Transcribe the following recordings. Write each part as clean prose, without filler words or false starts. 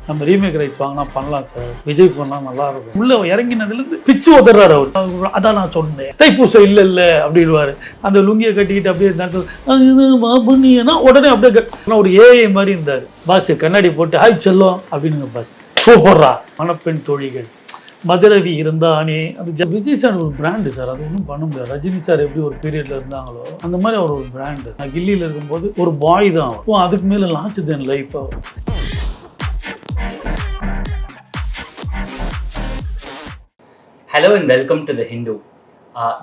நம்ம remake rights வாங்கினா பண்ணலாம் சார், விஜய் பண்ணலாம் நல்லா இருக்கும். உள்ள இறங்கினதுலேருந்து பிச்சு உதறாரு அவர். அதான் நான் சொன்னேன், தைப்பூசம் இல்லை அப்படின்வாரு. அந்த லுங்கியை கட்டிக்கிட்டு அப்படியே பண்ணினா உடனே அப்படியே ஒரு ஏஐ மாதிரி இருந்தார். பாஸ் கண்ணாடி போட்டு ஹாய் செல்லம் அப்படின்னு பாஸ் சூப்பர்ரா. மணப்பெண் தோழிகள், மதுரவி இருந்தானே, அது விஜய் சார் ஒரு பிராண்டு சார், அது ஒன்றும் பண்ண முடியாது. ரஜினி சார் எப்படி ஒரு பீரியட்ல இருந்தாங்களோ அந்த மாதிரி அவர் ஒரு பிராண்டு. நான் கில்லியில் இருக்கும்போது ஒரு பாய் தான் அவர். அதுக்கு மேலே லான்ச் தென் லைஃப் அவர். Hello and welcome to The Hindu.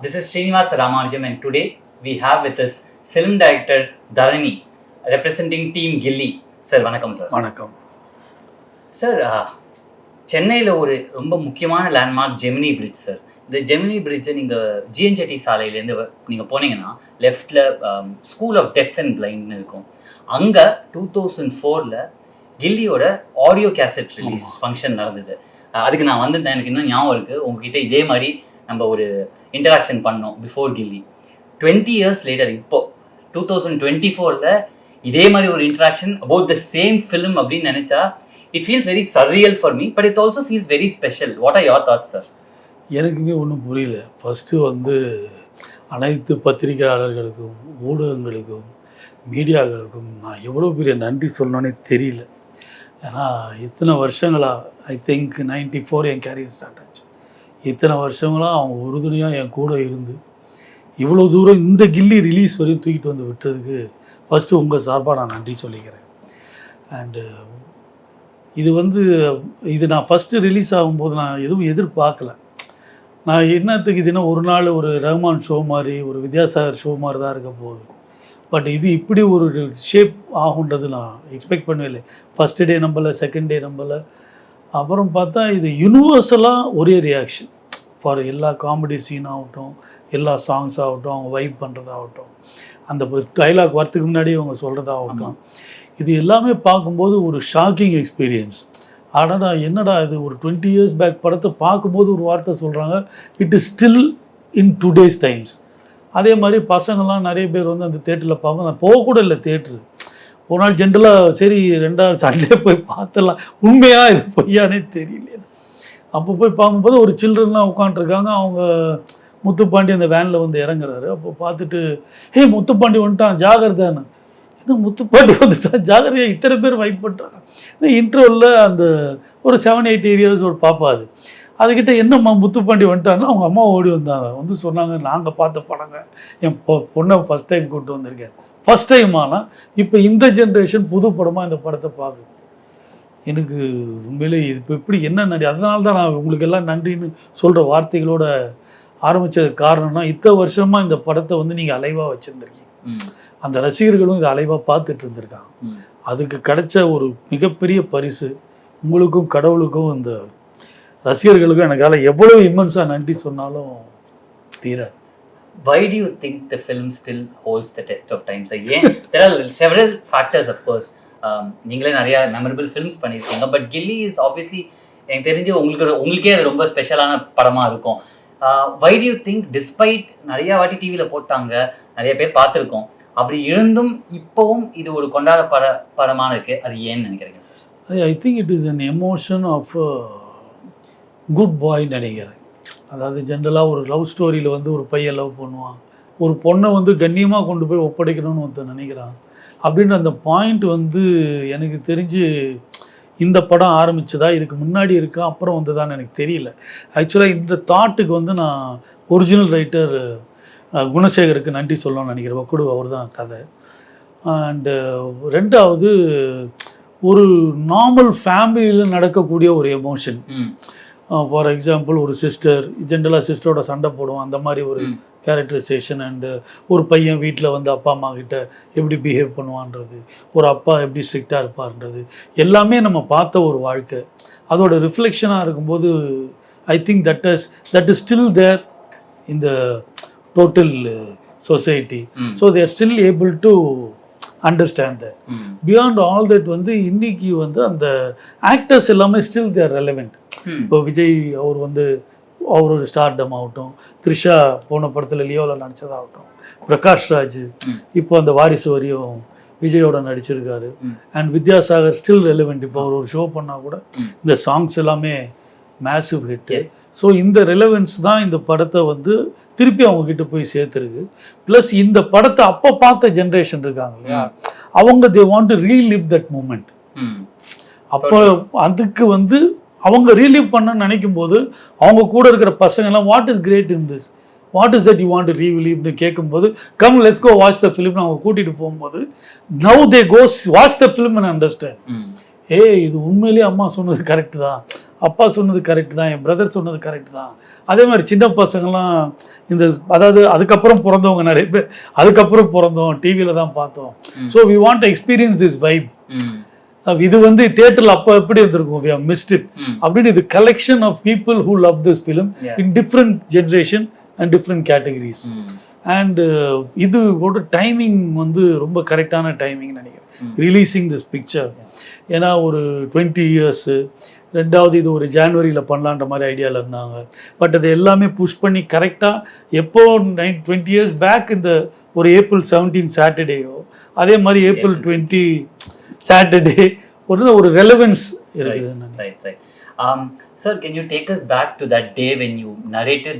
This is Srinivasa Ramanujam and today we have with us film director Dharani representing team Gilli. Sir, vanakkam sir. வணக்கம் Sir, சென்னையில் ஒரு ரொம்ப முக்கியமான லேண்ட்மார்க் ஜெமினி பிரிட்ஜ் சார். இந்த ஜெமினி பிரிட்ஜை நீங்கள் ஜிஎன்செட்டி சாலையிலேருந்து நீங்கள் போனீங்கன்னா லெஃப்டில் ஸ்கூல் ஆஃப் டெஃப் அண்ட் பிளைண்ட்னு இருக்கும். அங்கே 2004 கில்லியோட ஆடியோ கேசட் ரிலீஸ் ஃபங்க்ஷன் நடந்தது. அதுக்கு நான் வந்திருந்தேன், எனக்கு இன்னும் ஞாபகம் இருக்குது. உங்ககிட்ட இதே மாதிரி நம்ம ஒரு இன்டராக்ஷன் பண்ணோம் பிஃபோர் கில்லி. 20 years later இப்போது 2024 இதே மாதிரி ஒரு interaction about the same film அப்படின்னு நினச்சா it feels very surreal for me, but it also feels very special. What are your thoughts, sir? எனக்குமே ஒன்றும் புரியல. ஃபஸ்ட்டு அனைத்து பத்திரிகையாளர்களுக்கும் ஊடகங்களுக்கும் மீடியாக்களுக்கும் நான் எவ்வளோ பெரிய நன்றி சொல்லணுன்னே தெரியல. ஏன்னா இத்தனை வருஷங்களாக I think 94 N carrier start ஆச்சு. இத்தனை வருஷங்களாக அவங்க உறுதுணையாக என் கூட இருந்து இவ்வளோ தூரம் இந்த கில்லி ரிலீஸ் வரையும் தூக்கிட்டு வந்து விட்டதுக்கு ஃபஸ்ட்டு உங்கள் சார்பாக நான் நன்றி சொல்லிக்கிறேன். அண்டு இது நான் ஃபஸ்ட்டு ரிலீஸ் ஆகும்போது நான் எதுவும் எதிர்பார்க்கல. நான் என்னத்துக்கு இதுனா ஒரு நாள் ஒரு ரஹ்மான் ஷோ மாதிரி, ஒரு வித்யாசாகர் ஷோ மாதிரி தான் இருக்க போகுது. பட் இது இப்படி ஒரு ஷேப் ஆகுன்றது நான் எக்ஸ்பெக்ட் பண்ணவே இல்லை. ஃபஸ்ட்டு டே நம்பலை, செகண்ட் டே நம்பலை. அப்புறம் பார்த்தா இது யூனிவர்சலாக ஒரே ரியாக்ஷன் ஃபார் எல்லா காமெடி சீன் ஆகட்டும், எல்லா சாங்ஸ் ஆகட்டும், அவங்க வைப் பண்ணுறதாகட்டும், அந்த டைலாக் வரத்துக்கு முன்னாடி அவங்க சொல்கிறதாகட்டும், இது எல்லாமே பார்க்கும்போது ஒரு ஷாக்கிங் எக்ஸ்பீரியன்ஸ். ஆனால் என்னடா இது ஒரு 20 years பேக் படத்தை பார்க்கும்போது ஒரு வார்த்தை சொல்கிறாங்க, it is still in today's times. அதே மாதிரி பசங்கள்லாம் நிறைய பேர் அந்த தேட்டரில் பார்ப்போம். நான் போகக்கூட இல்லை தேட்ரு. ஒரு நாள் ஜென்ரலாக சரி 2வது சண்டே போய் பார்த்தலாம், உண்மையாக இது பொய்யானே தெரியல. அப்போ போய் பார்க்கும்போது ஒரு சில்ட்ரன்லாம் உட்காண்ட்ருக்காங்க. அவங்க முத்துப்பாண்டி அந்த வேனில் இறங்குறாரு. அப்போ பார்த்துட்டு ஹே முத்துப்பாண்டி வந்துட்டான் ஜாகிரதான்னு. இன்னும் முத்துப்பாண்டி வந்துட்டா ஜாகிரதையாக இத்தனை பேர் வைப் பண்ணுறாங்க. இன்டர்வலில் அந்த ஒரு 7-8 years ஒரு பாப்பா அதுக்கிட்ட என்னம்மா முத்துப்பாண்டி வந்துட்டாங்கன்னா அவங்க அம்மா ஓடி வந்தாங்க. சொன்னாங்க, நாங்கள் பார்த்த படங்க, என் பொண்ணை ஃபஸ்ட் டைம் கூப்பிட்டு வந்திருக்கேன். First time. ஆனால் இப்போ இந்த ஜென்ரேஷன் புது படமாக இந்த படத்தை பார்க்குது. எனக்கு உண்மையிலே இது இப்போ எப்படி என்ன அதனால தான் நான் உங்களுக்கு எல்லாம் நன்றின்னு சொல்கிற வார்த்தைகளோட ஆரம்பித்தது. காரணம்னா இத்தனை வருஷமாக இந்த படத்தை நீங்கள் அலைவாக வச்சுருந்துருக்கீங்க. அந்த ரசிகர்களும் இதை அலைவாக பார்த்துட்டு இருந்திருக்காங்க. அதுக்கு கிடைச்ச ஒரு மிகப்பெரிய பரிசு உங்களுக்கும் கடவுளுக்கும் இந்த ரசிகர்களுக்கும் எனக்கால எவ்வளோ இம்மன்ஸாக நன்றி சொன்னாலும் தீராது. Why do you think the film still holds the test of time? So, there are several factors, of course. நீங்களே நிறைய மெமரபிள் ஃபிலிம்ஸ் பண்ணியிருக்கீங்க. பட் கில்லி இஸ் ஆப்வியஸ்லி எனக்கு தெரிஞ்சு உங்களுக்கே அது ரொம்ப ஸ்பெஷலான படமாக இருக்கும். Why do you think despite நிறையா வாட்டி டிவியில் போட்டாங்க, நிறைய பேர் பார்த்துருக்கோம், அப்படி இருந்தும் இப்போவும் இது ஒரு கொண்டாட படமாக இருக்குது, அது ஏன்னு நினைக்கிறீங்க? I think it is an emotion of good boy நினைக்கிறேன். அதாவது ஜென்ரலாக ஒரு லவ் ஸ்டோரியில் ஒரு பையன் லவ் பண்ணுவான், ஒரு பொண்ணை கண்ணியமாக கொண்டு போய் ஒப்படைக்கணும்னு நினைக்கிறான். அப்படின்ற அந்த பாயிண்ட் எனக்கு தெரிஞ்சு இந்த படம் ஆரம்பித்ததா, இதுக்கு முன்னாடி இருக்கா அப்புறம் வந்ததான்னு எனக்கு தெரியல. ஆக்சுவலாக இந்த தாட்டுக்கு நான் ஒரிஜினல் ரைட்டர் குணசேகருக்கு நன்றி சொல்லணும்னு நினைக்கிறேன். வக்குடு அவர் தான் கதை. அண்டு 2வது ஒரு நார்மல் ஃபேமிலியில் நடக்கக்கூடிய ஒரு எமோஷன். ஃபார் எக்ஸாம்பிள் ஒரு சிஸ்டர், ஜென்ரலாக சிஸ்டரோட சண்டை போடுவோம், அந்த மாதிரி ஒரு கேரக்டரைசேஷன். அண்டு ஒரு பையன் வீட்டில் அப்பா அம்மா கிட்ட எப்படி பிஹேவ் பண்ணுவான்றது, ஒரு அப்பா எப்படி ஸ்ட்ரிக்டாக இருப்பார்ன்றது எல்லாமே நம்ம பார்த்த ஒரு வாழ்க்கை. அதோட ரிஃப்ளெக்ஷனாக இருக்கும்போது I think that is still there in the total society. So they are still able to understand that. Beyond all that இன்னைக்கு அந்த ஆக்டர்ஸ் எல்லாமே ஸ்டில் தேர் ரெலவெண்ட். இப்போ விஜய் அவர் அவரோட ஸ்டார்டம் ஆகட்டும், த்ரிஷா போன படத்தில் லியோவில் நடிச்சதாகட்டும், பிரகாஷ் ராஜ் இப்போ அந்த வாரிசு வரையும் விஜயோட நடிச்சிருக்காரு. ம். And Vidyasagar still relevant. இப்போ அவர் ஒரு ஷோ பண்ணால் கூட ம். இந்த சாங்ஸ் எல்லாமே மேசிவ் ஹிட்டு. Yes. ஸோ இந்த ரெலவென்ஸ் தான் இந்த படத்தை வந்து திருப்பி அவங்க கிட்ட போய் சேர்த்துருக்கு. ப்ளஸ் இந்த படத்தை அப்போ பார்த்த ஜென்ரேஷன் இருக்காங்க இல்லையா, அவங்க they want to relive that moment. Hmm. அப்போ அதுக்கு வந்து அவங்க ரீலிவ் பண்ணணும்னு நினைக்கும் போது அவங்க கூட இருக்கிற பசங்கள்லாம் what is great in this, what is that you want to ரீலிவ்னு கேட்கும்போது come let's go watch the ஃபிலிம்னு அவங்க கூட்டிகிட்டு போகும்போது now they goes watch the film and understand. ம். இது உண்மையிலேயே அம்மா சொன்னது கரெக்டு தான், அப்பா சொன்னது கரெக்டு தான், என் பிரதர் சொன்னது கரெக்டு தான். அதே மாதிரி சின்ன பசங்கள்லாம் இந்த அதாவது அதுக்கப்புறம் பிறந்தவங்க நிறைய பேர் அதுக்கப்புறம் பிறந்தோம், டிவியில் தான் பார்த்தோம். So we want experience this vibe. Hmm. இது வந்து தியேட்டரில் அப்போ எப்படி இருந்திருக்கும், we have mist it hmm. அப்படின்னு. இது collection of people who love this film Yeah. In different generation and different categories. Hmm. And இதோட டைமிங் வந்து ரொம்ப கரெக்டான டைமிங் நினைக்கிறேன் ம். Releasing this picture. ஏன்னா ஒரு 20 இயர்ஸு, ரெண்டாவது இது ஒரு ஜான்வரியில் பண்ணலான்ற மாதிரி ஐடியாவில் இருந்தாங்க. பட் அது எல்லாமே புஷ் பண்ணி கரெக்டாக எப்போ 20 இயர்ஸ் பேக் இந்த ஒரு ஏப்ரல் 17 சாட்டர்டேயோ அதே மாதிரி ஏப்ரல் 20 சாட்டர்டே ஒரு ரெலவென்ஸ் இருக்குது. Right, right. Sir, can you take us back to that day when you narrated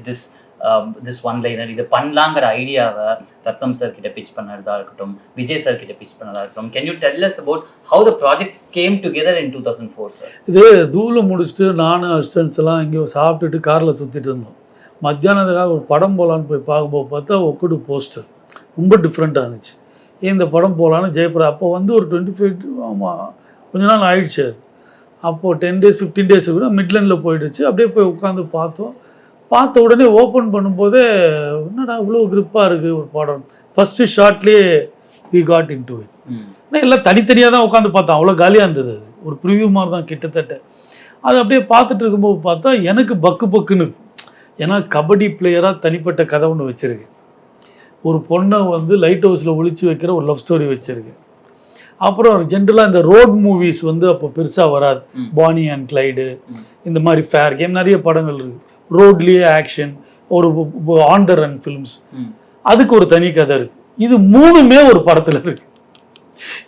this one-liner? இது பண்ணலாங்கிற ஐடியாவை ரத்தம் சார் கிட்ட பிச் பண்ணதா இருக்கட்டும், விஜய் சார் கிட்ட பிச் பண்ணதா இருக்கட்டும். Can you tell us about how the project came together in 2004, sir? இது தூளை முடிச்சுட்டு நானும் அசிஸ்டன்ஸ் எல்லாம் இங்கே சாப்பிட்டுட்டு காரில் சுற்றிட்டு இருந்தோம். மத்தியானத்துக்காக ஒரு படம் போகலான்னு போய் பார்க்கும்போது பார்த்தா ஒக்குடு போஸ்டர் ரொம்ப டிஃப்ரெண்ட்டாக இருந்துச்சு. இந்த படம் போகலான்னு ஜெயபிரா அப்போ வந்து ஒரு 25 ஆமாம் கொஞ்ச நாள் ஆயிடுச்சு. அது அப்போது 10 days 15 days கூட மிட்லண்டில் போயிடுச்சு. அப்படியே போய் உட்காந்து பார்த்தோம். பார்த்த உடனே ஓப்பன் பண்ணும்போதே என்னடா இவ்வளோ கிரிப்பாக இருக்குது ஒரு படம். ஃபஸ்ட்டு ஷார்ட்லேயே we got into it. ஆனால் எல்லாம் தனித்தனியாக தான் உட்காந்து பார்த்தோம், அவ்வளோ காலியாக இருந்தது. அது ஒரு ப்ரிவ்யூ மாதிரி தான் கிட்டத்தட்ட. அது அப்படியே பார்த்துட்டு இருக்கும்போது பார்த்தா எனக்கு பக்குன்னு, ஏன்னா கபடி பிளேயராக தனிப்பட்ட கதை ஒன்று வச்சுருக்கு. ஒரு பொண்ணை வந்து லைட் ஹவுஸில் ஒழிச்சு வைக்கிற ஒரு லவ் ஸ்டோரி வச்சுருக்கு. அப்புறம் ஜென்ரலாக இந்த ரோட் மூவிஸ் வந்து அப்போ பெருசாக வராது. பானி அண்ட் கிளைடு, இந்த மாதிரி ஃபேர் கேம், நிறைய படங்கள் இருக்குது. ரோட்லேயே ஆக்ஷன், ஒரு ஆன் த ரன் ஃபிலிம்ஸ், அதுக்கு ஒரு தனி கதை இருக்குது. இது மூணுமே ஒரு படத்தில் இருக்குது.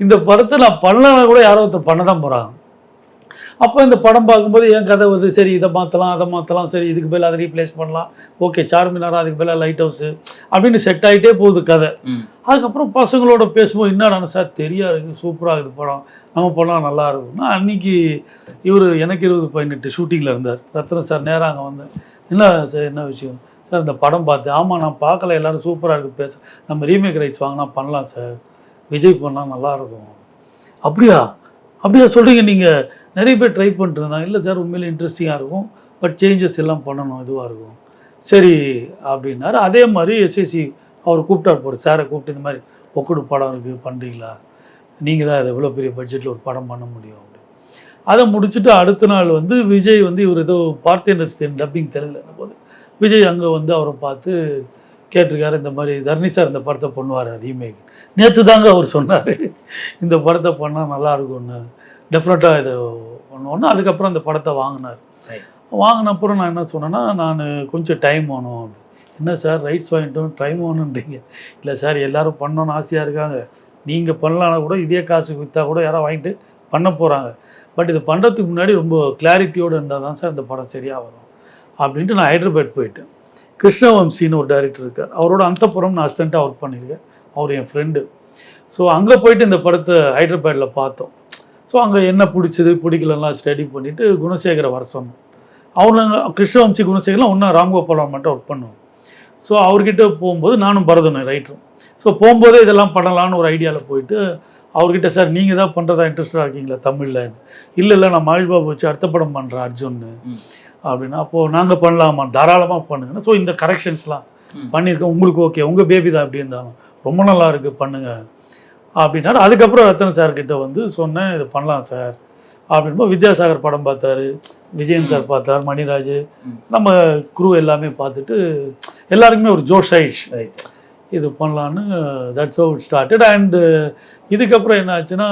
இந்த படத்தை நான் பண்ணலன்னா கூட யாரோ ஒருத்தர் பண்ண தான் போகிறாங்க. அப்போ இந்த படம் பார்க்கும்போது என் கதை வந்து சரி இதை மாற்றலாம் அதை மாற்றலாம், சரி இதுக்கு மேலே அதை ரீப்ளேஸ் பண்ணலாம், ஓகே சார்மினாரா அதுக்கு மேலே லைட் ஹவுஸு அப்படின்னு செட் ஆகிட்டே போகுது கதை. அதுக்கப்புறம் பசங்களோட பேசும்போது என்னடான சார் தெரியா இருக்குது, சூப்பராக இருக்குது படம், நம்ம பண்ணால் நல்லா இருக்கும்னா அன்றைக்கி இவர் எனக்கு 20-18 ஷூட்டிங்கில் இருந்தார். ரத்ன சார் நேராக அங்கே வந்தேன். என்ன சார் என்ன விஷயம் சார், இந்த படம் பார்த்தேன். ஆமாம் நான் பார்க்கல, எல்லோரும் சூப்பராக இருக்குது பேச, நம்ம ரீமேக் ரைட்ஸ் வாங்கினா பண்ணலாம் சார், விஜய் பண்ணால் நல்லாயிருக்கும். அப்படியா அப்படியா சொல்கிறீங்க, நீங்கள் நிறைய பேர் ட்ரை பண்ணிட்டுருந்தாங்க. இல்லை சார் உண்மையிலே இன்ட்ரெஸ்டிங்காக இருக்கும், பட் சேஞ்சஸ் எல்லாம் பண்ணணும், இதுவாக இருக்கும். சரி அப்படின்னாரு. அதே மாதிரி எஸ்எஸ்சி அவர் கூப்பிட்டார் போகிற சாரை கூப்பிட்டு இந்த மாதிரி ஒக்குடு படம் இருக்குது பண்ணுறீங்களா, நீங்கள் தான் எவ்வளோ பெரிய பட்ஜெட்டில் ஒரு படம் பண்ண முடியும் அப்படி. அதை முடிச்சுட்டு அடுத்த நாள் வந்து விஜய் வந்து இவர் ஏதோ பார்த்தேன் டப்பிங் தெரியல போது விஜய் அங்கே வந்து அவரை பார்த்து கேட்டிருக்காரு, இந்த மாதிரி தர்ணி சார் இந்த படத்தை பண்ணுவார் ரீமேக். நேற்று தாங்க அவர் சொன்னார் இந்த படத்தை பண்ணால் நல்லாயிருக்கும்னு, டெஃபினட்டாக இதை பண்ணுவோன்னு. அதுக்கப்புறம் அந்த படத்தை வாங்கினார். வாங்கினப்புறம் நான் என்ன சொன்னேன்னா, நான் கொஞ்சம் டைம் வேணும். என்ன சார் ரைட்ஸ் வாங்கிட்டோம் டைம் வேணுன்றீங்க? இல்லை சார் எல்லோரும் பண்ணணும்னு ஆசையாக இருக்காங்க, நீங்கள் பண்ணலான்னா கூட இதே காசுக்கு விற்றா கூட யாராவது வாங்கிட்டு பண்ண போகிறாங்க, பட் இது பண்ணுறதுக்கு முன்னாடி ரொம்ப கிளாரிட்டியோடு இருந்தால் தான் சார் இந்த படம் சரியாக வரும் அப்படின்ட்டு நான் ஹைதராபாத் போயிட்டேன். கிருஷ்ணவம்சின்னு ஒரு டைரக்டர் இருக்கார், அவரோட அந்தப்புறம் நான் அசிஸ்டண்ட்டாக ஒர்க் பண்ணியிருக்கேன், அவர் என் ஃப்ரெண்டு. ஸோ அங்கே போயிட்டு இந்த படத்தை ஹைதராபாத்தில் பார்த்தோம். ஸோ அங்கே என்ன பிடிச்சது பிடிக்கலலாம் ஸ்டடி பண்ணிவிட்டு குணசேகரை வர சொன்னோம். அவரு கிருஷ்ணவம்சி குணசேகர்லாம் ஒன்றா ராம்கோபாலம் மட்டும் ஒர்க் பண்ணுவோம். ஸோ அவர்கிட்ட போகும்போது நானும் பரதனும் ரைட்டரும். ஸோ போகும்போதே இதெல்லாம் பண்ணலான்னு ஒரு ஐடியாவில் போயிட்டு அவர்கிட்ட சார் நீங்கள் தான் பண்ணுறதா இன்ட்ரெஸ்டாக இருக்கீங்களா தமிழில்? இல்லை நான் மகேஷ் பாபு வச்சு அடுத்த படம் பண்ணுறேன் அர்ஜுன்னு அப்படின்னா, அப்போது நாங்கள் பண்ணலாமா, தாராளமாக பண்ணுங்கன்னா. ஸோ இந்த கரெக்ஷன்ஸ்லாம் பண்ணியிருக்கேன், உங்களுக்கு ஓகே, உங்கள் பேபி தான் எப்படி இருந்தாலும் ரொம்ப நல்லா இருக்குது பண்ணுங்கள் அப்படின்னாரு. அதுக்கப்புறம் ரத்தன் சார்கிட்ட வந்து சொன்னேன் இது பண்ணலாம் சார் அப்படின்போது வித்யாசாகர் படம் பார்த்தாரு, விஜயன் சார் பார்த்தார், மணிராஜ், நம்ம குரூ எல்லாமே பார்த்துட்டு எல்லாருக்குமே ஒரு ஜோஷ் ஆயிடுச்சு இது பண்ணலான்னு. That's how it started. And இதுக்கப்புறம் என்ன ஆச்சுன்னா,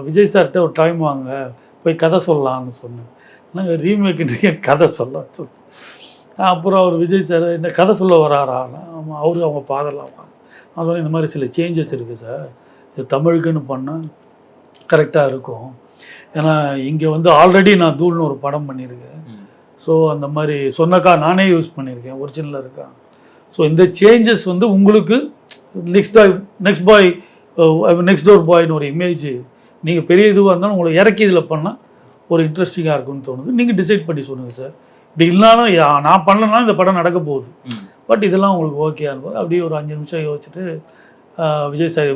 விஜய் சார்கிட்ட ஒரு டைம் வாங்க போய் கதை சொல்லலாம்னு சொன்னேன். நாங்கள் ரீமேக்கு கதை சொல்லலாம்னு சொன்னேன். அப்புறம் அவர் விஜய் சார் என்ன கதை சொல்ல வராரா? ஆமாம், அவரு அவங்க பாதலாம். அதோட இந்த மாதிரி சில சேஞ்சஸ் இருக்குது சார், இது தமிழுக்குன்னு பண்ணால் கரெக்டாக இருக்கும். ஏன்னா இங்கே வந்து ஆல்ரெடி நான் தூள்னு ஒரு படம் பண்ணியிருக்கேன். ஸோ அந்த மாதிரி சொன்னக்கா நானே யூஸ் பண்ணியிருக்கேன், ஒரிஜினலாக இருக்கா. ஸோ இந்த சேஞ்சஸ் வந்து உங்களுக்கு நெக்ஸ்ட் டோர் பாய்னு ஒரு இமேஜ் நீங்கள் பெரிய இதுவாக இருந்தாலும் உங்களை இறக்கி இதில் பண்ணால் ஒரு இன்ட்ரெஸ்டிங்காக இருக்கும்னு தோணுது. நீங்கள் டிசைட் பண்ணி சொல்லுங்கள் சார். இப்படி இல்லைனாலும் நான் பண்ணலன்னா இந்த படம் நடக்க போகுது, பட் இதெல்லாம் உங்களுக்கு ஓகே ஆகும்போது அப்படியே ஒரு 5 நிமிஷம் யோசிச்சுட்டு விஜய் சார்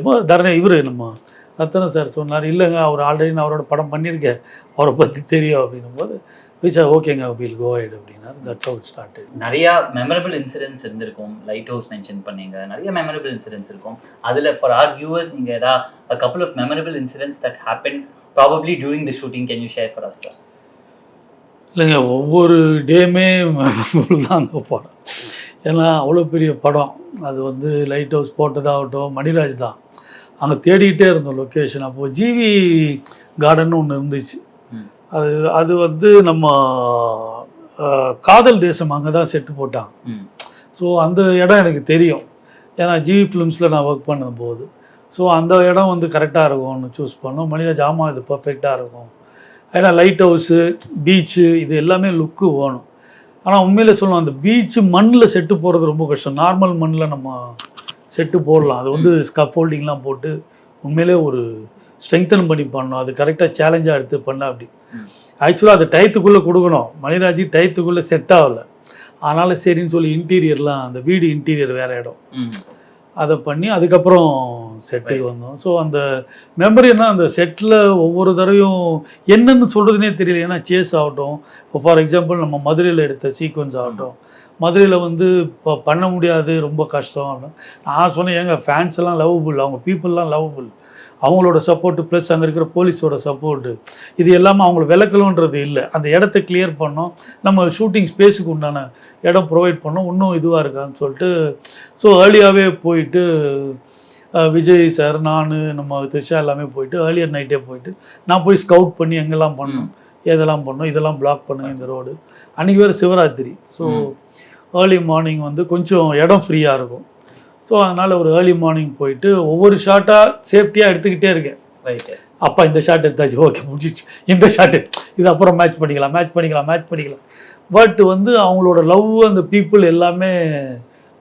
இவர் நம்ம ரத்தன சார் சொன்னார், இல்லைங்க அவர் ஆல்ரெடி நான் அவரோட படம் பண்ணியிருக்கேன், அவரை பற்றி தெரியும் அப்படின்னும் போது விஜய் சார் ஓகேங்க வில் கோ அஹெட் அப்படின்னாரு. That's how it started. நிறையா மெமரபிள் இன்சிடென்ட்ஸ் இருந்திருக்கும். லைட் ஹவுஸ் மென்ஷன் பண்ணீங்க, நிறைய மெமரபிள் இன்சிடென்ட்ஸ் இருக்கும். அதில் ஃபார் ஆர் வியூவர்ஸ் நீங்கள் ஏதாவது a couple of memorable incidents that happened probably during the shooting, can you share for us, sir? இல்லைங்க, ஒவ்வொரு டேமே தாங்க படம். ஏன்னா அவ்வளோ பெரிய படம். அது வந்து லைட் ஹவுஸ் போட்டதாகட்டும், மணிராஜ் தான் அங்கே தேடிக்கிட்டே இருந்தோம் லொக்கேஷன். அப்போது ஜிவி கார்டன் ஒன்று இருந்துச்சு. அது வந்து நம்ம காதல் தேசம் அங்கே தான் செட்டு போட்டாங்க. ஸோ அந்த இடம் எனக்கு தெரியும், ஏன்னா ஜிவி ஃபிலிம்ஸில் நான் ஒர்க் பண்ணும்போது. ஸோ அந்த இடம் வந்து கரெக்டாக இருக்கும்னு சூஸ் பண்ணோம். மணிராஜ் ஆமாம் இது பர்ஃபெக்டாக இருக்கும், ஏன்னா லைட் ஹவுஸு பீச்சு இது எல்லாமே லுக்கு வேணும். ஆனால் உண்மையிலே சொல்லணும், அந்த பீச்சு மண்ணில் செட்டு போடுறது ரொம்ப கஷ்டம். நார்மல் மண்ணில் நம்ம செட்டு போடலாம், அது வந்து ஸ்கஃபோல்டிங்லாம் போட்டு உண்மையிலே ஒரு ஸ்ட்ரெங்தன் பண்ணி பண்ணணும். அது கரெக்டாக சேலஞ்சாக எடுத்து பண்ண. அப்படி ஆக்சுவலாக அது டயத்துக்குள்ளே கொடுக்கணும். மணிராஜி டயத்துக்குள்ளே செட் ஆகலை, அதனால் சரின்னு சொல்லி இன்டீரியர்லாம் அந்த வீடு இன்டீரியர் வேறு இடம் அதை பண்ணி அதுக்கப்புறம் செட்டுக்கு வந்தோம். ஸோ அந்த மெமரின்னா அந்த செட்டில் ஒவ்வொரு தடவையும் என்னென்னு சொல்கிறதுனே தெரியல. ஏன்னா சேஸ் ஆகட்டும், இப்போ ஃபார் எக்ஸாம்பிள் நம்ம மதுரையில் எடுத்த சீக்வன்ஸ் ஆகட்டும், மதுரையில் வந்து இப்போ பண்ண முடியாது, ரொம்ப கஷ்டம் அப்படின்னு நான் சொன்னேன். ஏங்க ஃபேன்ஸ் எல்லாம் லவ்வபுள், அவங்க பீப்புளெலாம் லவ்வபுள், அவங்களோட சப்போர்ட்டு ப்ளஸ் அங்கே இருக்கிற போலீஸோட சப்போர்ட்டு இது எல்லாமே அவங்கள விளக்கணுன்றது இல்லை. அந்த இடத்த கிளியர் பண்ணோம், நம்ம ஷூட்டிங் ஸ்பேஸுக்கு உண்டான இடம் ப்ரொவைட் பண்ணோம், இன்னும் இதுவாக இருக்கான்னு சொல்லிட்டு. ஸோ ஏர்லியாகவே போயிட்டு விஜய் சார், நான், நம்ம த்ரிஷா எல்லாமே போயிட்டு ஏர்லியர் நைட்டே போயிட்டு நான் போய் ஸ்கவுட் பண்ணி எங்கெல்லாம் பண்ணோம், எதெல்லாம் பண்ணோம், இதெல்லாம் பிளாக் பண்ணுங்க இந்த ரோடு. அன்றைக்கி வேறு சிவராத்திரி. ஸோ ஏர்லி மார்னிங் வந்து கொஞ்சம் இடம் ஃப்ரீயாக இருக்கும். ஸோ அதனால் ஒரு ஏர்லி மார்னிங் போயிட்டு ஒவ்வொரு ஷாட்டாக சேஃப்டியாக எடுத்துக்கிட்டே இருக்கேன். அப்பா இந்த ஷாட் எடுத்தாச்சு, ஓகே முடிச்சிச்சு, இந்த ஷாட்டு இது அப்புறம் மேட்ச் பண்ணிக்கலாம். பட் வந்து அவங்களோட லவ் அந்த பீப்புள் எல்லாமே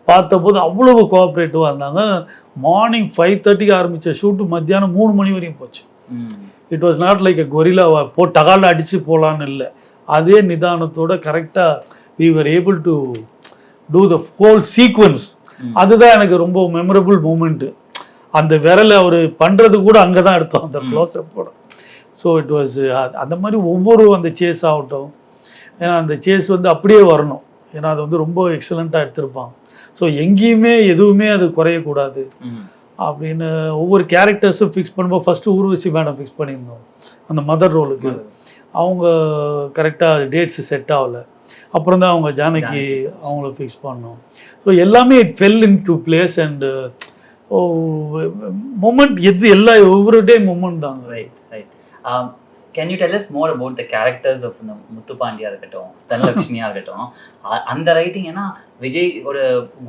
பார்த்தபோது அவ்வளவு கோஆப்ரேட்டிவாக இருந்தாங்க. மார்னிங் 5:30 ஆரம்பித்த ஷூட்டு மத்தியானம் 3 மணி வரையும் போச்சு. It was not like a gorilla டகாலில் அடித்து போகலான்னு இல்லை, அதே நிதானத்தோட கரெக்டாக we were able to do the whole sequence. அதுதான் எனக்கு ரொம்ப மெமரபிள் மூமெண்ட்டு. அந்த விரலை அவர் பண்ணுறது கூட அங்கே தான் எடுத்தோம், அந்த க்ளோஸ்அப்போட. ஸோ இட் வாஸ் அந்த மாதிரி ஒவ்வொரு அந்த சேஸ் ஆகட்டும், ஏன்னா அந்த சேஸ் வந்து அப்படியே வரணும், ஏன்னா அது வந்து ரொம்ப எக்ஸலண்ட்டாக எடுத்திருப்பாங்க. ஸோ எங்கேயுமே எதுவுமே அது குறையக்கூடாது அப்படின்னு ஒவ்வொரு கேரக்டர்ஸும் ஃபிக்ஸ் பண்ணும்போது ஃபஸ்ட்டு ஊர்வசி மேடம் ஃபிக்ஸ் பண்ணியிருந்தோம் அந்த மதர் ரோலுக்கு. அவங்க கரெக்டாக டேட்ஸு செட் ஆகலை, அப்புறம் தான் அவங்க ஜானகி அவங்கள ஃபிக்ஸ் பண்ணோம். ஸோ எல்லாமே it fell into place and moment எது எல்லாம் ஒவ்வொரு டே மூமெண்ட் தாங்க. Right. Can you tell us more about the characters of முத்துப்பாண்டியா இருக்கட்டும், தனலட்சுமியாக இருக்கட்டும், அந்த ரைட்டிங்? ஏன்னா விஜயோட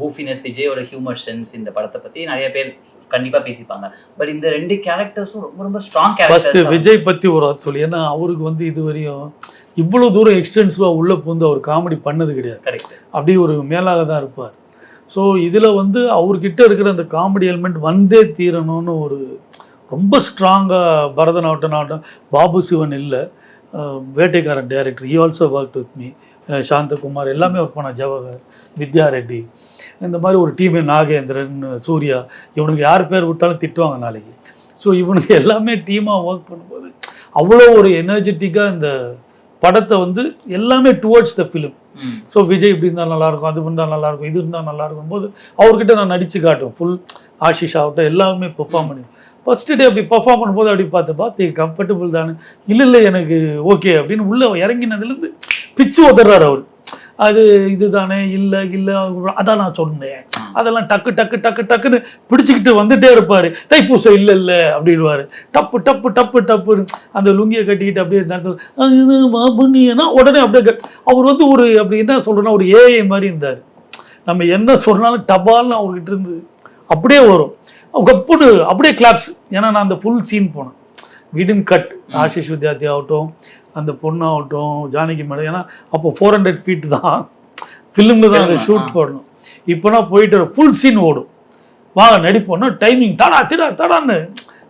கூஃபினஸ், விஜயோட ஹியூமர் சென்ஸ் இந்த படத்தை பற்றி நிறைய பேர் கண்டிப்பாக பேசிப்பாங்க. பட் இந்த 2 கேரக்டர்ஸும் ரொம்ப ரொம்ப ஸ்ட்ராங் கேரக்டர்ஸ். ஃபஸ்ட்டு விஜய் பற்றி ஒரு சொல்லி, ஏன்னா அவருக்கு வந்து இது வரையும் இவ்வளோ தூரம் எக்ஸ்டென்சிவாக உள்ளே பூந்து அவர் காமெடி பண்ணது கிடையாது. கரெக்ட். அப்படி ஒரு மேலாக தான் இருப்பார். ஸோ இதில் வந்து அவர்கிட்ட இருக்கிற அந்த காமெடி எலிமெண்ட் வந்தே தீரணும்னு ஒரு ரொம்ப ஸ்ட்ராங்காக பரதநாட்டம் பாபு சிவன் இல்லை, Vettaikaran director, he also work with me, Santhakumar எல்லாமே ஒர்க் பண்ண, ஜவஹர், வித்யா ரெட்டி, இந்த மாதிரி ஒரு டீமே, நாகேந்திரன், சூர்யா, இவனுக்கு யார் பேர் விட்டாலும் திட்டுவாங்க நாளைக்கு. ஸோ இவனுக்கு எல்லாமே டீமாக ஒர்க் பண்ணும்போது அவ்வளோ ஒரு எனர்ஜெட்டிக்காக இந்த படத்தை வந்து எல்லாமே towards the film. So Vijay இப்படி இருந்தால் நல்லாயிருக்கும், அது இருந்தால் நல்லாயிருக்கும், இது இருந்தால் நல்லாயிருக்கும் போது அவர்கிட்ட நான் நடித்து காட்டுவேன். ஃபுல் ஆஷிஷ் ஆகட்டும் எல்லாமே பெர்ஃபார்ம் பண்ணி ஃபஸ்ட்டு டே அப்படி பர்ஃபார்ம் பண்ணும்போது அப்படி பார்த்தப்பா நீ கம்ஃபர்டபுள் தானே, இல்லை எனக்கு ஓகே அப்படின்னு உள்ளே இறங்கினதுலேருந்து பிச்சு உதறாரு அவர். அது இது தானே, இல்லை அதான் நான் சொன்னேன், அதெல்லாம் டக்குன்னு பிடிச்சிக்கிட்டு வந்துட்டே இருப்பார். தைப்பூசம் இல்லை அப்படின்வார், டப்பு அந்த லுங்கியை கட்டிக்கிட்டு அப்படியே நேரத்தில் உடனே அப்படியே அவர் வந்து ஒரு அப்படி என்ன சொல்கிறேன்னா ஒரு ஏஐ மாதிரி இருந்தார். நம்ம என்ன சொன்னாலும் டபால்னு அவர்கிட்ட இருந்து அப்படியே வரும். கப்புன்னு அப்படியே கிளாப்ஸ். ஏன்னா நான் அந்த ஃபுல் சீன் போனேன். விடின் கட். ஆஷிஷ் வித்யார்த்தி ஆகட்டும், அந்த பொண்ணாகட்டும், ஜானகி மேடம். ஏன்னா அப்போ 400 feet தான் ஃபிலிமில் தான் அதை ஷூட் போடணும். இப்போனா போயிட்டு ஃபுல் சீன் ஓடும். வாங்க நடிப்போம்னா டைமிங் தடா திடா தடான்னு.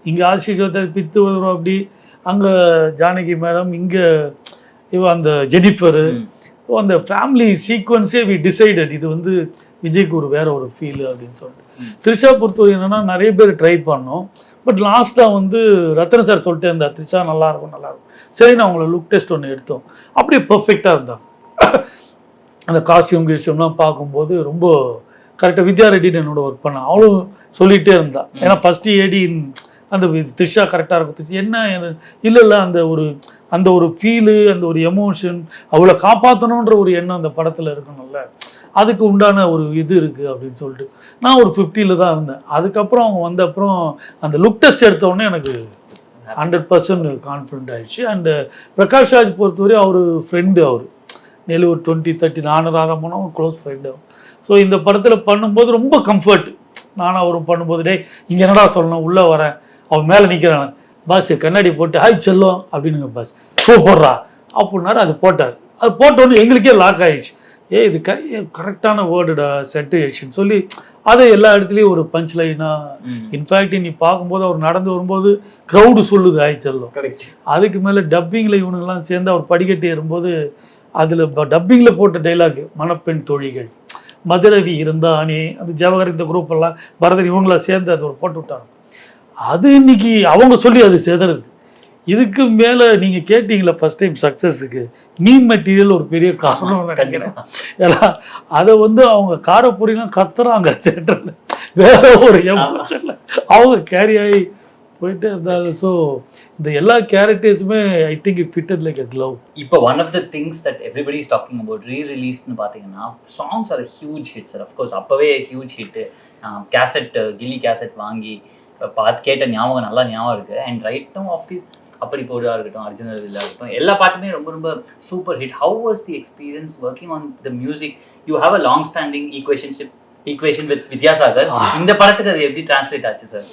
இங்கே ஆஷிஷ் வித்யார்த்தி பித்து வரும் அப்படி, அங்கே ஜானகி மேடம், இங்கே அந்த ஜெனிஃபரு. அந்த ஃபேமிலி சீக்வன்ஸே வி டிசைடட் இது வந்து விஜய்க்கு ஒரு வேற ஒரு ஃபீல் அப்படின்னு சொல்லிட்டு. த்ரிஷா பொறுத்தவரை என்னன்னா நிறைய பேர் ட்ரை பண்ணோம். பட் லாஸ்ட்டாக வந்து ரத்தன சார் சொல்லிட்டே இருந்தார், த்ரிஷா நல்லாயிருக்கும் நல்லாயிருக்கும். சரி, நான் அவங்கள லுக் டெஸ்ட் ஒன்று எடுத்தோம். அப்படியே பர்ஃபெக்டாக இருந்தாங்க. அந்த காஸ்டியூம் கிஸ்டியூம்லாம் பார்க்கும்போது ரொம்ப கரெக்டாக. வித்யா ரெட்டின்னு என்னோட ஒர்க் பண்ண அவளும் சொல்லிகிட்டே இருந்தா. ஏன்னா ஃபஸ்ட்டு ஏடி அந்த த்ரிஷா கரெக்டாக இருக்கும். என்ன இல்லை அந்த ஒரு ஃபீலு, அந்த ஒரு எமோஷன், அவளை காப்பாற்றணுன்ற ஒரு எண்ணம் அந்த படத்தில் இருக்கணும்ல, அதுக்கு உண்டான ஒரு இது இருக்குது அப்படின்னு சொல்லிட்டு நான் ஒரு 50 தான் இருந்தேன். அதுக்கப்புறம் அவங்க வந்த அப்புறம் அந்த லுக் டெஸ்ட் எடுத்தோடனே எனக்கு 100% கான்ஃபிடென்ட் ஆயிடுச்சு. அண்டு பிரகாஷ் ராஜ் பொறுத்தவரை அவர் ஃப்ரெண்டு, அவர் நெல்லு ஒரு 20-30 நானும் ராதா போனால் ஒரு க்ளோஸ் ஃப்ரெண்டு. ஸோ இந்த படத்தில் பண்ணும்போது ரொம்ப கம்ஃபர்ட். நானும் அவரும் பண்ணும்போது, டே இங்கே என்னடா சொல்லணும், உள்ளே வரேன், அவன் மேலே நிற்கிறான், பாஸ் கண்ணாடி போட்டு ஹாய் செல்லும் அப்படின்னுங்க பாஸ் போடுறா அப்படின்னாரு. அது போட்டார். அது போட்டோன்னு எங்களுக்கே லாக் ஆகிடுச்சு. இது கரெக்டான வேர்டுடா செட்டுவேஷன் சொல்லி அதை எல்லா இடத்துலையும் ஒரு பஞ்ச் லைனாக. இன்ஃபேக்ட் நீ பார்க்கும்போது அவர் நடந்து வரும்போது க்ரௌடு சொல்லுது ஹாய் செல்லும். அதுக்கு மேலே டப்பிங்கில் இவனுங்கெல்லாம் சேர்ந்து அவர் படிக்கட்டு ஏறும்போது அதில் டப்பிங்கில் போட்ட டைலாக் மணப்பெண் தொழில்கள், மதுரவி இருந்தானே, அந்த ஜவஹர், இந்த குரூப் எல்லாம் பரதன் இவங்களாம் சேர்ந்து அதை ஒரு போட்டு விட்டாங்க. அது இன்னைக்கு அவங்க சொல்லி அது செதறது. இதுக்கு மேலே நீங்கள் கேட்டீங்களா ஃபஸ்ட் டைம் சக்ஸஸுக்கு மீன் மெட்டீரியல் ஒரு பெரிய காரணம் நினைக்கிறேன். ஏன்னா அதை வந்து அவங்க காரப்பொடிலாம் கத்துறாங்க தேட்டரில், வேற ஒரு எமோஷனில் அவங்க கேரி ஆகி போயிட்டே இருந்தாங்க. ஸோ இந்த எல்லா கேரக்டர்ஸுமே I think it fitted like a glove. இப்போ one of the things that everybody is talking about ரீரிலீஸ்னு பார்த்தீங்கன்னா songs are huge hit sir. Of course அப்போவே huge hit. Cassette Ghilli cassette வாங்கி கேட்ட ஞாபகம் நல்லா ஞாபகம் இருக்குது. அண்ட் ரைட்டும் ஆஃப் தி அப்படி போடுறா இருக்கட்டும், அர்ஜுனர் இல்லா இருக்கட்டும், எல்லா பாட்டுமே ரொம்ப ரொம்ப super hit. How was the experience working on the music? You have a long standing equation with Vidyasagar. இந்த படத்துக்கு அது எப்படி டிரான்ஸ்லேட் ஆச்சு சார்?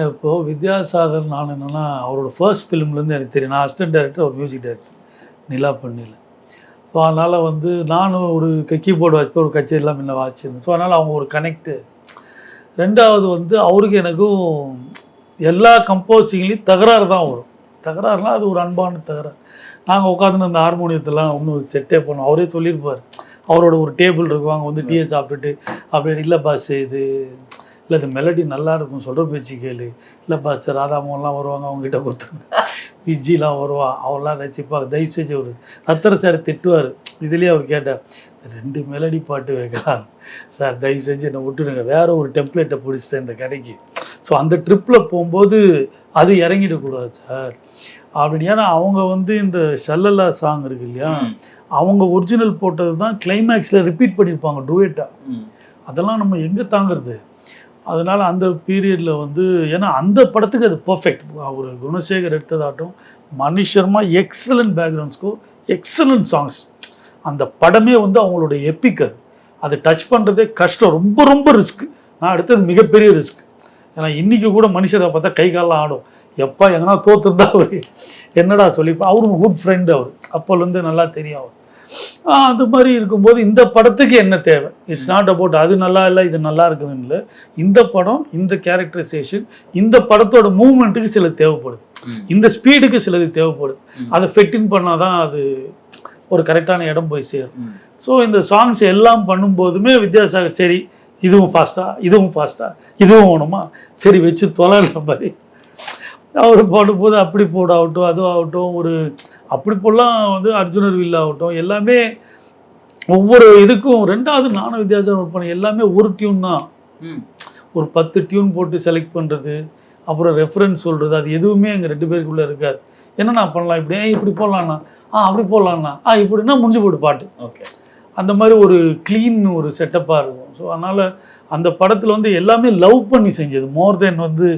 இப்போது வித்யாசாகர் நான் என்னென்னா அவரோட ஃபர்ஸ்ட் ஃபிலிம்லேருந்து எனக்கு தெரியும். நான் அசிஸ்டன்ட் டைரக்டர், ஒரு மியூசிக் டைரக்டர் நிலா பண்ணியில். ஸோ அதனால் வந்து நானும் ஒரு கீபோர்டு வச்சு ஒரு கச்சேரிலாம் முன்ன வாச்சிருந்தேன். ஸோ அதனால் அவங்க ஒரு கனெக்டு. ரெண்டாவது வந்து அவருக்கு எனக்கும் எல்லா கம்போசிங்லேயும் தகராறு தான் வரும். தகராறுலாம் அது ஒரு அன்பான தகராறு. நாங்கள் உட்காந்துன்னு அந்த ஹார்மோனியத்தெல்லாம் ஒன்றும் செட்டே பண்ணோம். அவரே சொல்லியிருப்பார். அவரோட ஒரு டேபிள் இருக்கும், அவங்க வந்து டீயை சாப்பிட்டுட்டு அப்படின்னு, இல்லை பாஸ் இது இல்லை இந்த மெலடி நல்லாயிருக்கும், சொல்கிற பேச்சு கேளு, இல்லை பாஸ் ராதாமோகன்லாம் வருவாங்க, அவங்ககிட்ட கொடுத்தாங்க, விஜிலாம் வருவான், அவெல்லாம் ரசிப்பாங்க, தயவு செஞ்சு ஒரு ரத்தன சார் திட்டுவார். இதுலேயே அவர் கேட்டார், 2 மெலடி பாட்டு வைக்கலாம் சார், தயவு செஞ்சு என்னை விட்டுடுங்க, வேறு ஒரு டெம்ப்ளேட்டை பிடிச்சிட்டேன் இந்த கடைக்கு. ஸோ அந்த ட்ரிப்பில் போகும்போது அது இறங்கிடக்கூடாது சார் அப்படின்னு. ஏன்னா அவங்க வந்து இந்த ஷல்லல்லா சாங் இருக்கு இல்லையா, அவங்க ஒரிஜினல் போட்டது தான் கிளைமேக்ஸில் ரிப்பீட் பண்ணியிருப்பாங்க டூயட்டாக. அதெல்லாம் நம்ம எங்கே தாங்கிறது? அதனால் அந்த பீரியடில் வந்து, ஏன்னா அந்த படத்துக்கு அது பர்ஃபெக்ட். ஒரு குணசேகர் எடுத்ததாகட்டும், Manish Sharma excellent background score, excellent songs. அந்த படமே வந்து அவங்களோட எப்பிக். அதை டச் பண்ணுறதே கஷ்டம், ரொம்ப ரொம்ப ரிஸ்க். நான் எடுத்தது மிகப்பெரிய ரிஸ்க். ஏன்னா இன்றைக்கி கூட மனுஷரை பார்த்தா கை காலெலாம் ஆடும். எப்போ எங்கன்னா தோற்றுருந்தா அவர் என்னடா சொல்லிப்பா. அவரும் குட் ஃப்ரெண்டு, அவர் அப்போலேருந்து நல்லா தெரியும் அவர். அது மாதிரி இருக்கும்போது இந்த படத்துக்கு என்ன தேவை? இட்ஸ் நாட் அபவுட் அது நல்லா இல்லை இது நல்லா இருக்குதுன்னு இல்லை. இந்த படம், இந்த கேரக்டரைசேஷன், இந்த படத்தோட மூவ்மெண்ட்டுக்கு சிலது தேவைப்படுது, இந்த ஸ்பீடுக்கு சிலது தேவைப்படுது. அதை ஃபிட்டின் பண்ணால் தான் அது ஒரு கரெக்டான இடம் போய் சேரும். ஸோ இந்த சாங்ஸ் எல்லாம் பண்ணும்போதுமே வித்யாசாகர் சரி இதுவும் ஃபாஸ்ட்டாக, இதுவும் ஃபாஸ்ட்டாக, இதுவும் வேணுமா, சரி வச்சு தொலைன்ற மாதிரி அவர் போடும்போது அப்படி போடாகட்டும், அதுவும் ஆகட்டும், ஒரு அப்படி போடலாம் வந்து அர்ஜுனர் வில் ஆகட்டும், எல்லாமே ஒவ்வொரு இதுக்கும். ரெண்டாவது நானும் வித்தியாசம் ஒர்க் பண்ணேன். எல்லாமே ஒரு டியூன் தான். ஒரு 10 டியூன் போட்டு செலக்ட் பண்ணுறது, அப்புறம் ரெஃபரன்ஸ் சொல்கிறது, அது எதுவுமே எங்கள் 2 பேருக்குள்ளே இருக்காது. என்ன நான் பண்ணலாம், இப்படி இப்படி போடலாண்ணா, அப்படி போடலாண்ணா, இப்படின்னா முடிஞ்சு போட்டு பாட்டு. ஓகே, அந்த மாதிரி ஒரு க்ளீன் ஒரு செட்டப்பாக இருக்கும். ஸோ அதனால் அந்த படத்தில் வந்து எல்லாமே லவ் பண்ணி செஞ்சது. மோர் தென் வந்து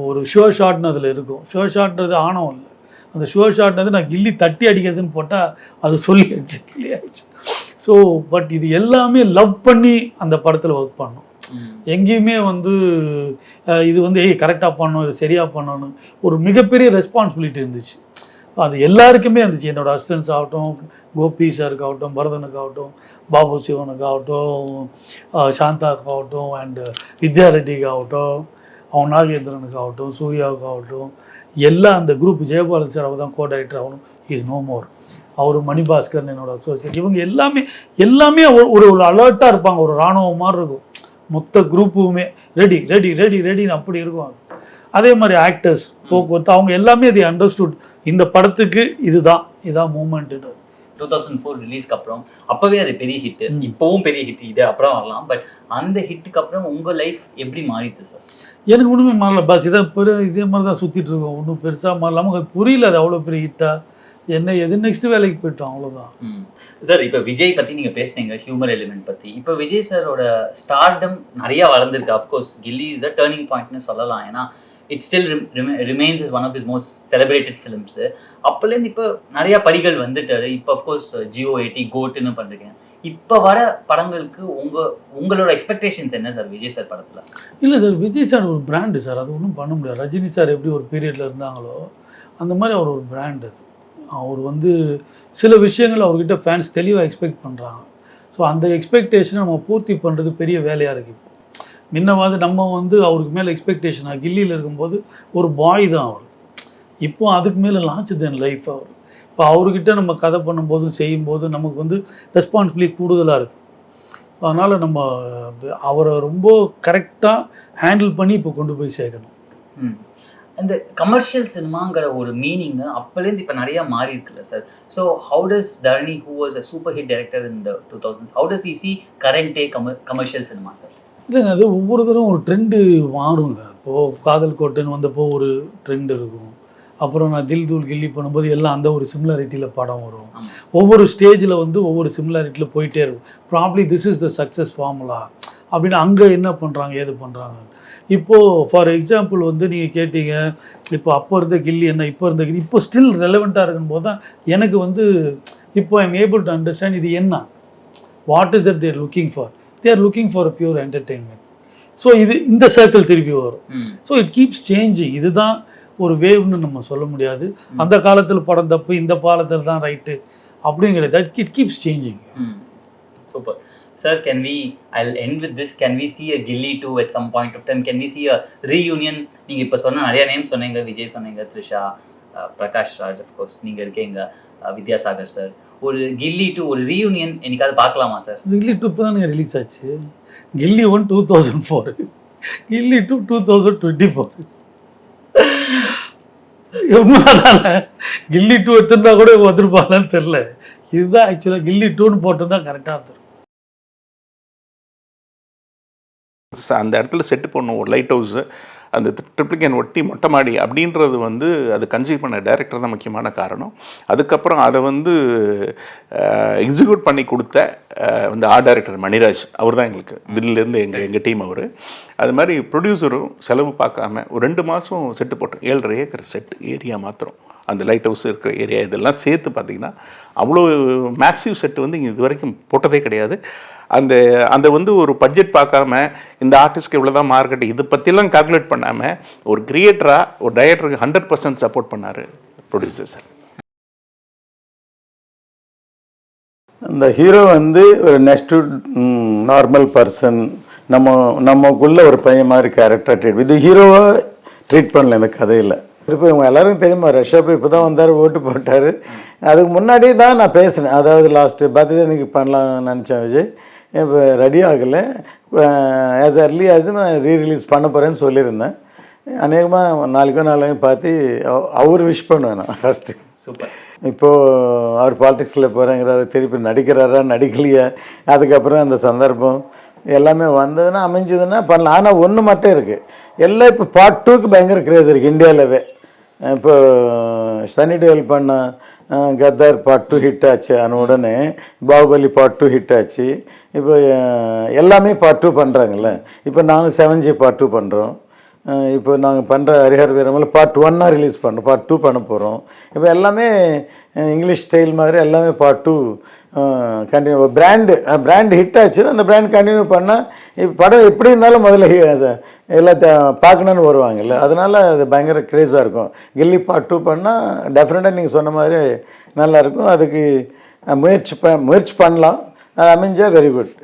ஒரு ஷோ ஷாட்னு அதில் இருக்கும். ஷோ ஷாட்ன்றது ஆணவம் இல்லை. அந்த ஷோ ஷாட்னது நான் கில்லி தட்டி அடிக்கிறதுன்னு போட்டால் அது சொல்லிடுச்சு, கிளி ஆகிடுச்சு. ஸோ பட் இது எல்லாமே லவ் பண்ணி அந்த படத்தில் ஒர்க் பண்ணோம். எங்கேயுமே வந்து இது வந்து கரெக்டாக பண்ணணும், இது சரியாக பண்ணணும், ஒரு மிகப்பெரிய ரெஸ்பான்சிபிலிட்டி இருந்துச்சு. அது எல்லாருக்குமே இருந்துச்சு. என்னோடய அசிஸ்டன்ஸ் ஆகட்டும், கோபி சாருக்கு ஆகட்டும், பரதனுக்கு ஆகட்டும், பாபு சிவனுக்கு ஆகட்டும், சாந்தாவுக்கு ஆகட்டும், அண்டு வித்யா ரெட்டிக்கு ஆகட்டும், அவன் நாகேந்திரனுக்கு ஆகட்டும், சூர்யாவுக்கு ஆகட்டும், எல்லாம் அந்த குரூப். ஜெயபாலன் சார் அவர் தான் கோ டைரக்டர், அவனும் இஸ் நோ மோர். அவர் மணிபாஸ்கர் என்னோட அசோசியேட், இவங்க எல்லாமே ஒரு அலர்ட்டாக இருப்பாங்க. ஒரு இராணுவம் மாதிரி இருக்கும் மொத்த குரூப்புமே. ரெடி ரெடி ரெடி ரெடின்னு அப்படி இருக்கும். அதே மாதிரி ஆக்டர்ஸ், போக்குவரத்து, அவங்க எல்லாமே அதை அண்டர்ஸ்டுட். இந்த படத்துக்கு இதுதான் மூமெண்ட்டு. 2004 ரிலீஸ்க்கு அப்புறம் அப்போவே அது பெரிய ஹிட்டு, இப்போவும் பெரிய ஹிட், இது அப்புறம் வரலாம். பட் அந்த ஹிட்டுக்கு அப்புறம் உங்கள் லைஃப் எப்படி மாறிடுது சார்? எனக்கு ஒன்றுமே மாறல பாஸ். இதே மாதிரி தான் சுற்றிட்டு இருக்கோம். ஒன்றும் பெருசாக மாறல. நமக்கு புரியல அது அவ்வளோ பெரிய ஹிட்டா என்ன எது, நெக்ஸ்ட் வேலைக்கு போயிட்டோம், அவ்வளோதான். சார் இப்போ விஜய் பற்றி நீங்கள் பேசுனீங்க, ஹியூமர் எலிமெண்ட் பற்றி. இப்போ விஜய் சாரோட ஸ்டார்டம் நிறையா வளர்ந்துருக்கு. Of course Ghilli is a turning பாயிண்ட்னு சொல்லலாம். ஏன்னா it still remains is one of his most celebrated films. அப்போலேருந்து இப்போ நிறையா படிகள் வந்துட்டாரு. இப்போ அஃப்கோர்ஸ் GO80 கோட்டுன்னு பண்ணுறீங்க. இப்போ வர படங்களுக்கு உங்களோட எக்ஸ்பெக்டேஷன்ஸ் என்ன சார் விஜய் சார் படத்தில்? இல்லை சார், விஜய் சார் ஒரு பிராண்டு சார், அது ஒன்றும் பண்ண முடியாது. ரஜினி சார் எப்படி ஒரு பீரியடில் இருந்தாங்களோ அந்த மாதிரி அவர் ஒரு பிராண்ட். அது அவர் வந்து சில விஷயங்கள் அவர்கிட்ட ஃபேன்ஸ் தெளிவாக எக்ஸ்பெக்ட் பண்ணுறாங்க. ஸோ அந்த எக்ஸ்பெக்டேஷனை நம்ம பூர்த்தி பண்ணுறது பெரிய வேலையாக இருக்குது. முன்னவாது நம்ம வந்து அவருக்கு மேலே எக்ஸ்பெக்டேஷனாக கில்லியில் இருக்கும்போது ஒரு பாய் தான் அவர். இப்போ அதுக்கு மேலே லான்ச் தென் லைஃப் அவர். இப்போ அவர்கிட்ட நம்ம கதை பண்ணும்போதும் செய்யும்போது நமக்கு வந்து ரெஸ்பான்சிபிலிட்டி கூடுதலாக இருக்குது. அதனால் நம்ம அவரை ரொம்ப கரெக்டாக ஹேண்டில் பண்ணி இப்போ கொண்டு போய் சேர்க்கணும். அந்த கமர்ஷியல் சினிமாங்கிற ஒரு மீனிங்கு அப்போலேருந்து இப்போ நிறையா மாறி இருக்குல்ல sir. So how does Dharani, who was a super hit director in the 2000s, how does E C current day commercial cinema sir? இல்லைங்க, அது ஒவ்வொரு தடவை ஒரு ட்ரெண்டு மாறுங்க. இப்போது காதல் கோட்டைன்னு வந்தப்போ ஒரு ட்ரெண்ட் இருக்கும். அப்புறம் நான் தில் தூள் கில்லி பண்ணும்போது எல்லாம் அந்த ஒரு சிமிலாரிட்டியில் படம் வரும். ஒவ்வொரு ஸ்டேஜில் வந்து ஒவ்வொரு சிமிலாரிட்டியில் போயிட்டே இருக்கும். Probably this is the success formula அப்படின்னு அங்கே என்ன பண்ணுறாங்க ஏது பண்ணுறாங்க. இப்போது ஃபார் எக்ஸாம்பிள் வந்து நீங்கள் கேட்டீங்க, இப்போ அப்போ இருந்த கில்லி என்ன, இப்போ இருந்த கில்லி இப்போ ஸ்டில் ரெலவெண்ட்டாக இருக்கும்போது தான் எனக்கு வந்து இப்போ I am able to understand இது என்ன, what is that they're looking for. They're looking for a pure entertainment. So இந்த சர்க்கிள் திருப்பி வரும். So it keeps changing. இதுதான் ஒரு வேவ்னு நம்ம சொல்ல முடியாது. அந்த காலத்தில் படம் தப்பு, இந்த காலத்தில் தான் ரைட்டு அப்படிங்கிறது. It keeps changing. Super sir. I'll end with this. Can we see a Gilly 2 at some point of time? Can we see a reunion? நீங்கள் இப்போ சொன்ன நிறைய நேம் சொன்னீங்க, விஜய் சொன்னீங்க, த்ரிஷா, பிரகாஷ் ராஜ், அஃப்கோர்ஸ் நீங்கள் இருக்கீங்க, வித்யாசாகர் சார். ஒரு கில்லி 2 ஒரு ரீயூனியன் என்னைக்காவது பார்க்கலாமா சார்? கில்லி 2 இப்போ தானே ரிலீஸ் ஆச்சு. கில்லி 1 2004, கில்லி 2 2024. கில்லி 2 எடுத்திருந்தா கூட வந்துருப்பாங்கன்னு தெரில. இதுதான் ஆக்சுவலாக கில்லி 2ன்னு போட்டிருந்தா கரெக்டாக இருந்தது. அந்த இடத்துல செட்டு போடணும் ஒரு லைட் ஹவுஸு, அந்த ட்ரிப்ளிகேன் ஒட்டி மொட்டை மாடி அப்படின்றது வந்து அது கன்சீவ் பண்ண டைரக்டர் தான் முக்கியமான காரணம். அதுக்கப்புறம் அதை வந்து எக்ஸிக்யூட் பண்ணி கொடுத்த வந்து ஆர்ட் டைரக்டர் மணிராஜ், அவர் தான் எங்களுக்கு தில்லிலேருந்து எங்கள் டீம். அவர் அது மாதிரி ப்ரொடியூசரும் செலவு பார்க்காம ஒரு 2 மாதம் செட்டு போட்டோம். 7.5 ஏக்கர் செட் ஏரியா மாத்திரம், அந்த லைட் ஹவுஸ் இருக்கிற ஏரியா இதெல்லாம் சேர்த்து பார்த்திங்கன்னா அவ்வளோ மேசிவ் செட்டு வந்து இங்கே இது வரைக்கும் போட்டதே கிடையாது. அந்த வந்து ஒரு பட்ஜெட் பார்க்காம இந்த ஆர்டிஸ்ட்க்கு இவ்வளோ தான் மார்க்கெட் இது பற்றிலாம் கால்குலேட் பண்ணாமல் ஒரு கிரியேட்டராக ஒரு டைரக்டருக்கு 100% சப்போர்ட் பண்ணார் ப்ரொடியூசர் சார். அந்த ஹீரோ வந்து ஒரு நெக்ஸ்ட் நார்மல் பர்சன், நமக்குள்ள ஒரு பையன் மாதிரி கேரக்டர் ட்ரீட் இது ஹீரோவை ட்ரீட் பண்ணல இந்த கதையில். இப்போ இவங்க எல்லாருக்கும் தெரியுமா, ரஷ்யப் இப்போ தான் வந்தார், ஓட்டு போட்டார். அதுக்கு முன்னாடி தான் நான் பேசினேன். அதாவது லாஸ்ட்டு பர்த்டே அன்றைக்கி பண்ணலாம்னு நினச்சேன் விஜய், இப்போ ரெடி ஆகலை, ஆஸ் அர்லி ஆஸ் நான் ரீரிலீஸ் பண்ண போகிறேன்னு சொல்லியிருந்தேன். அநேகமாக நாளைக்கும் பார்த்து அவர் விஷ் பண்ணுவேன் நான் ஃபஸ்ட்டு. சூப்பர். இப்போது அவர் பாலிடிக்ஸில் போகிறேங்கிறாரு, திருப்பி நடிக்கிறாரா நடிக்கலையா, அதுக்கப்புறம் அந்த சந்தர்ப்பம் எல்லாமே வந்ததுன்னா அமைஞ்சதுன்னா பண்ணலாம். ஆனால் ஒன்று மட்டும் இருக்குது, எல்லாம் இப்போ பார்ட் 2க்கு பயங்கர கிரேஸ் இருக்குது இந்தியாவிலவே. இப்போ சனி டேல் பண்ண கத்தார் பார்ட் 2 ஹிட் ஆச்சு, அதன உடனே பாகுபலி பார்ட் 2 ஹிட் ஆச்சு. இப்போ எல்லாமே பார்ட் 2 பண்ணுறாங்கல்ல. இப்போ நாங்கள் 7G பார்ட் 2 பண்ணுறோம். இப்போ நாங்கள் பண்ணுற ஹரிஹர் வீரமலை பார்ட் 1 ரிலீஸ் பண்ணுறோம், பார்ட் 2 பண்ண போகிறோம். இப்போ எல்லாமே இங்கிலீஷ் ஸ்டைல் மாதிரி எல்லாமே பார்ட் 2 கண்டினியூ பிராண்டு ஹிட் ஆச்சு, அந்த பிராண்ட் கண்டினியூ பண்ணால் இப்போ படம் எப்படி இருந்தாலும் முதல்ல எல்லாத்தையும் பார்க்கணுன்னு வருவாங்கல்ல, அதனால் அது பயங்கர க்ரேஸாக இருக்கும். கில்லி பார்ட் 2 பண்ணால் டெஃபினட்டாக நீங்கள் சொன்ன மாதிரி நல்லாயிருக்கும். அதுக்கு முயற்சி பண்ணலாம், அது அமைஞ்சால் வெரி குட்.